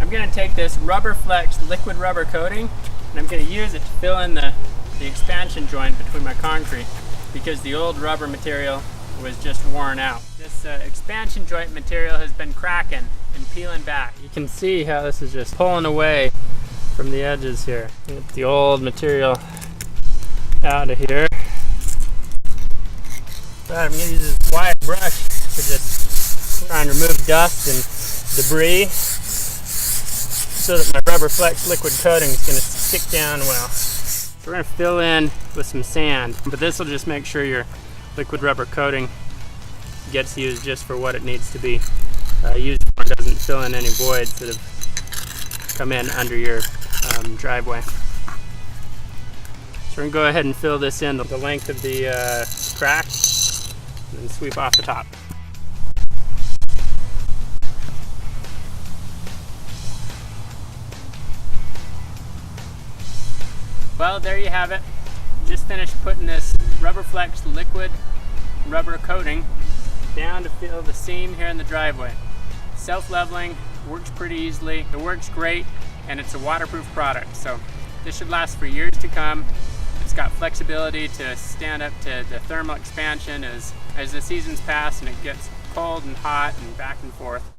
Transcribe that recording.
I'm going to take this Flexx liquid rubber coating and I'm going to use it to fill in the expansion joint between my concrete because the old rubber material was just worn out. This expansion joint material has been cracking and peeling back. You can see how this is just pulling away from the edges here. Get the old material out of here. But I'm going to use this wide brush to just try and remove dust and debris so that my Flexx liquid coating is going to stick down well. So we're going to fill in with some sand, but this will just make sure your liquid rubber coating gets used just for what it needs to be used for and doesn't fill in any voids that have come in under your driveway. So we're going to go ahead and fill this in the length of the crack and then sweep off the top. Well, there you have it. Just finished putting this Flexx liquid rubber coating down to fill the seam here in the driveway. Self-leveling, works pretty easily, it works great, and it's a waterproof product. So this should last for years to come. It's got flexibility to stand up to the thermal expansion as the seasons pass and it gets cold and hot and back and forth.